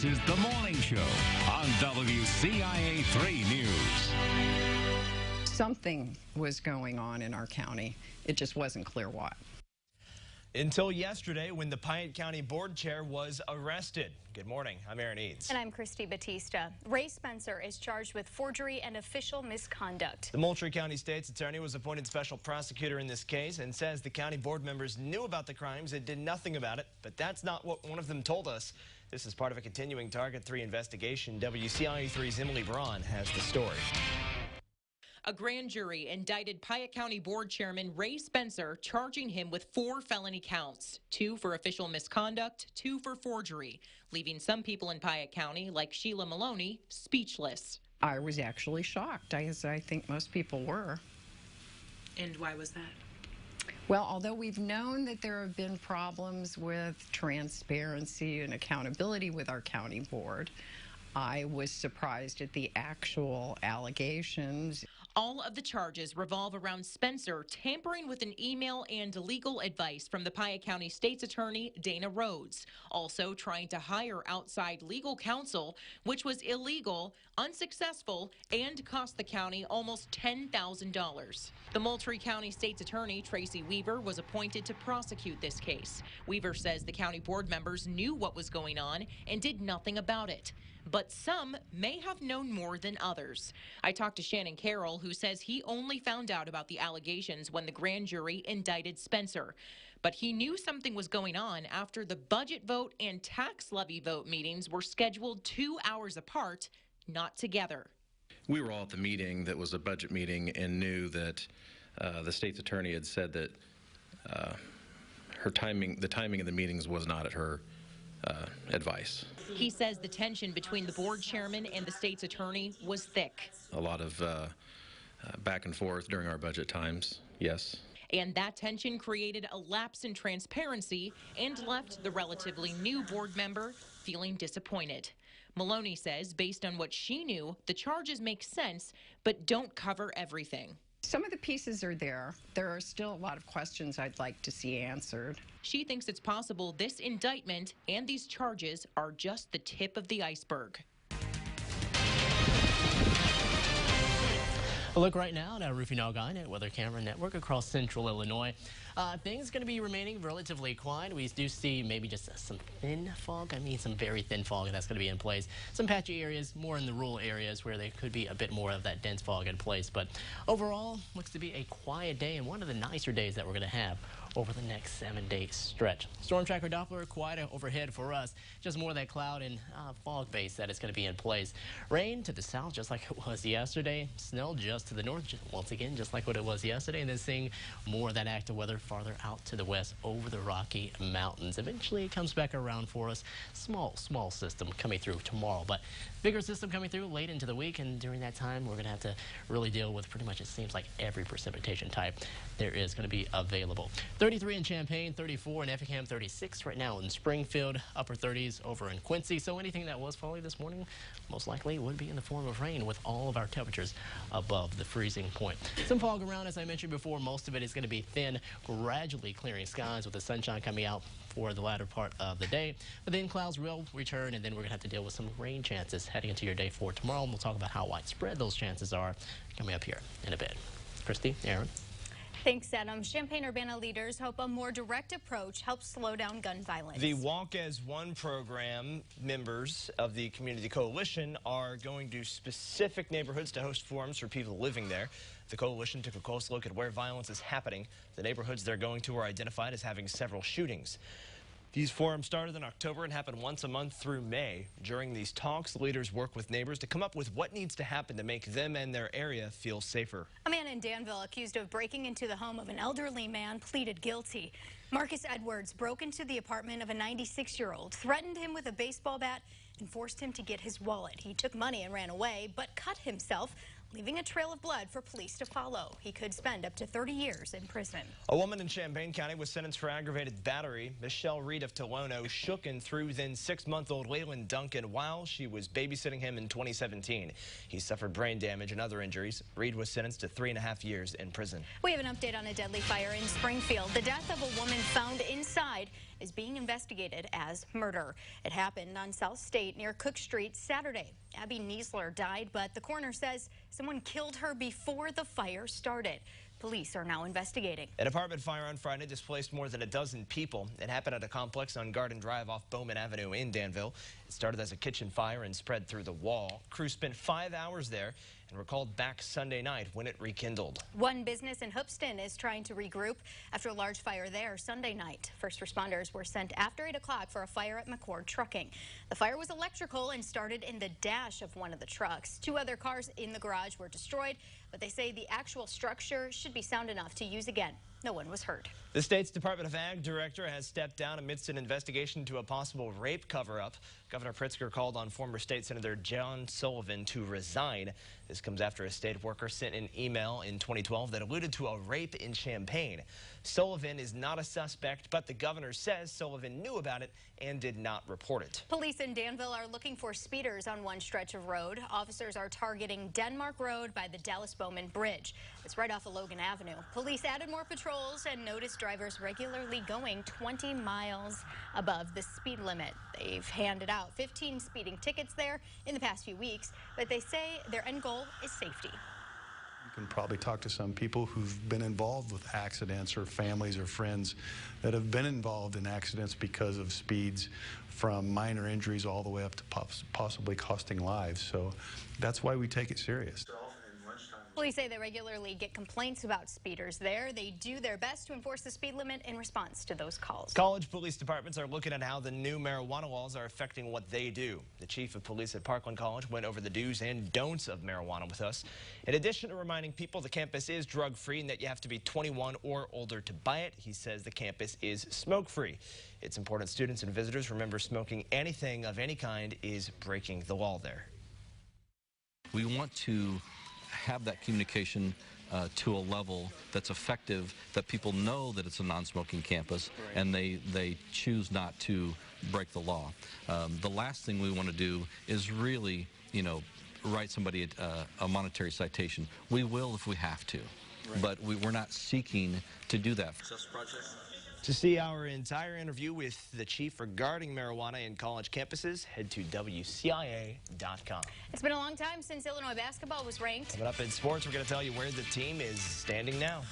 is The Morning Show on WCIA 3 News. Something was going on in our county. It just wasn't clear what. Until yesterday, when the Piatt County Board Chair was arrested. Good morning. I'm Aaron Eads. And I'm Christy Batista. Ray Spencer is charged with forgery and official misconduct. The Moultrie County State's attorney was appointed special prosecutor in this case and says the county board members knew about the crimes and did nothing about it. But that's not what one of them told us. This is part of a continuing Target 3 investigation. WCIA 3's Emily Braun has the story. A grand jury indicted Piatt County Board Chairman Ray Spencer, charging him with 4 felony counts, 2 for official misconduct, 2 for forgery, leaving some people in Piatt County, like Sheila Maloney, speechless. I was actually shocked, as I think most people were. And why was that? Well, although we've known that there have been problems with transparency and accountability with our county board, I was surprised at the actual allegations. All of the charges revolve around Spencer tampering with an email and legal advice from the Piatt County State's Attorney, Dana Rhodes. Also trying to hire outside legal counsel, which was illegal, unsuccessful, and cost the county almost $10,000. The Moultrie County State's Attorney, Tracy Weaver, was appointed to prosecute this case. Weaver says the county board members knew what was going on and did nothing about it. But some may have known more than others. I talked to Shannon Carroll, who says he only found out about the allegations when the grand jury indicted Spencer. But he knew something was going on after the budget vote and tax levy vote meetings were scheduled 2 hours apart, not together. We were all at the meeting that was a budget meeting and knew that the state's attorney had said that the timing of the meetings was not at her advice. He says the tension between the board chairman and the state's attorney was thick. A lot of back and forth during our budget times, yes. And that tension created a lapse in transparency and left the relatively new board member feeling disappointed. Maloney says, based on what she knew, the charges make sense, but don't cover everything. Some of the pieces are there. There are still a lot of questions I'd like to see answered. She thinks it's possible this indictment and these charges are just the tip of the iceberg. A look right now at our roofing Algonquin Weather Camera Network across central Illinois. Things going to be remaining relatively quiet. We do see maybe just some thin fog. I mean, some very thin fog that's going to be in place. Some patchy areas, more in the rural areas where there could be a bit more of that dense fog in place. But overall, looks to be a quiet day and one of the nicer days that we're going to have over the next 7-day stretch. Storm Tracker Doppler, quiet overhead for us. Just more of that cloud and fog base that is going to be in place. Rain to the south, just like it was yesterday. Snow just to the north, once again, just like what it was yesterday. And then seeing more of that active weather farther out to the west over the Rocky Mountains. Eventually, it comes back around for us. Small system coming through tomorrow, but bigger system coming through late into the week. And during that time, we're going to have to really deal with pretty much, it seems like, every precipitation type there is going to be available. 33 in Champaign, 34 in Effingham, 36 right now in Springfield, upper 30s over in Quincy. So anything that was falling this morning most likely would be in the form of rain with all of our temperatures above the freezing point. Some fog around, as I mentioned before. Most of it is going to be thin, gradually clearing skies with the sunshine coming out for the latter part of the day. But then clouds will return, and then we're going to have to deal with some rain chances heading into your day for tomorrow. And we'll talk about how widespread those chances are coming up here in a bit. Christy, Aaron. Thanks, Adam. Champaign-Urbana leaders hope a more direct approach helps slow down gun violence. The Walk as One program members of the Community Coalition are going to specific neighborhoods to host forums for people living there. The coalition took a close look at where violence is happening. The neighborhoods they're going to are identified as having several shootings. These forums started in October and happen once a month through May. During these talks, leaders work with neighbors to come up with what needs to happen to make them and their area feel safer. A man in Danville accused of breaking into the home of an elderly man pleaded guilty. Marcus Edwards broke into the apartment of a 96-year-old, threatened him with a baseball bat, and forced him to get his wallet. He took money and ran away, but cut himself, leaving a trail of blood for police to follow. He could spend up to 30 years in prison. A woman in Champaign County was sentenced for aggravated battery. Michelle Reed of Tolono shook and threw then 6-month-old Waylon Duncan while she was babysitting him in 2017. He suffered brain damage and other injuries. Reed was sentenced to 3.5 years in prison. We have an update on a deadly fire in Springfield. The death of a woman found inside is being investigated as murder. It happened on South State near Cook Street Saturday. Abby Niesler died, but the coroner says someone killed her before the fire started. Police are now investigating. An apartment fire on Friday displaced more than a dozen people. It happened at a complex on Garden Drive off Bowman Avenue in Danville. It started as a kitchen fire and spread through the wall. Crews spent 5 hours there and were called back Sunday night when it rekindled. One business in Hoopeston is trying to regroup after a large fire there Sunday night. First responders were sent after 8 o'clock for a fire at McCord Trucking. The fire was electrical and started in the dash of one of the trucks. 2 other cars in the garage were destroyed, but they say the actual structure should be sound enough to use again. No one was hurt. The state's Department of Ag director has stepped down amidst an investigation into a possible rape cover-up. Governor Pritzker called on former state senator John Sullivan to resign. This comes after a state worker sent an email in 2012 that alluded to a rape in Champaign. Sullivan is not a suspect, but the governor says Sullivan knew about it and did not report it. Police in Danville are looking for speeders on one stretch of road. Officers are targeting Denmark Road by the Dallas-Bowman Bridge. It's right off of Logan Avenue. Police added more patrols and noticed drivers regularly going 20 miles above the speed limit. They've handed out 15 speeding tickets there in the past few weeks, but they say their end goal is safety. You can probably talk to some people who've been involved with accidents or families or friends that have been involved in accidents because of speeds, from minor injuries all the way up to possibly costing lives. So that's why we take it serious. Police say they regularly get complaints about speeders there. They do their best to enforce the speed limit in response to those calls. College police departments are looking at how the new marijuana laws are affecting what they do. The chief of police at Parkland College went over the do's and don'ts of marijuana with us. In addition to reminding people the campus is drug-free and that you have to be 21 or older to buy it, he says the campus is smoke-free. It's important students and visitors remember smoking anything of any kind is breaking the law there. We want to have that communication to a level that's effective, that people know that it's a non-smoking campus, right, and they choose not to break the law. The last thing we want to do is really, write somebody a monetary citation. We will if we have to, right, but we're not seeking to do that. To see our entire interview with the chief regarding marijuana in college campuses, head to WCIA.com. It's been a long time since Illinois basketball was ranked. Coming up in sports, we're going to tell you where the team is standing now.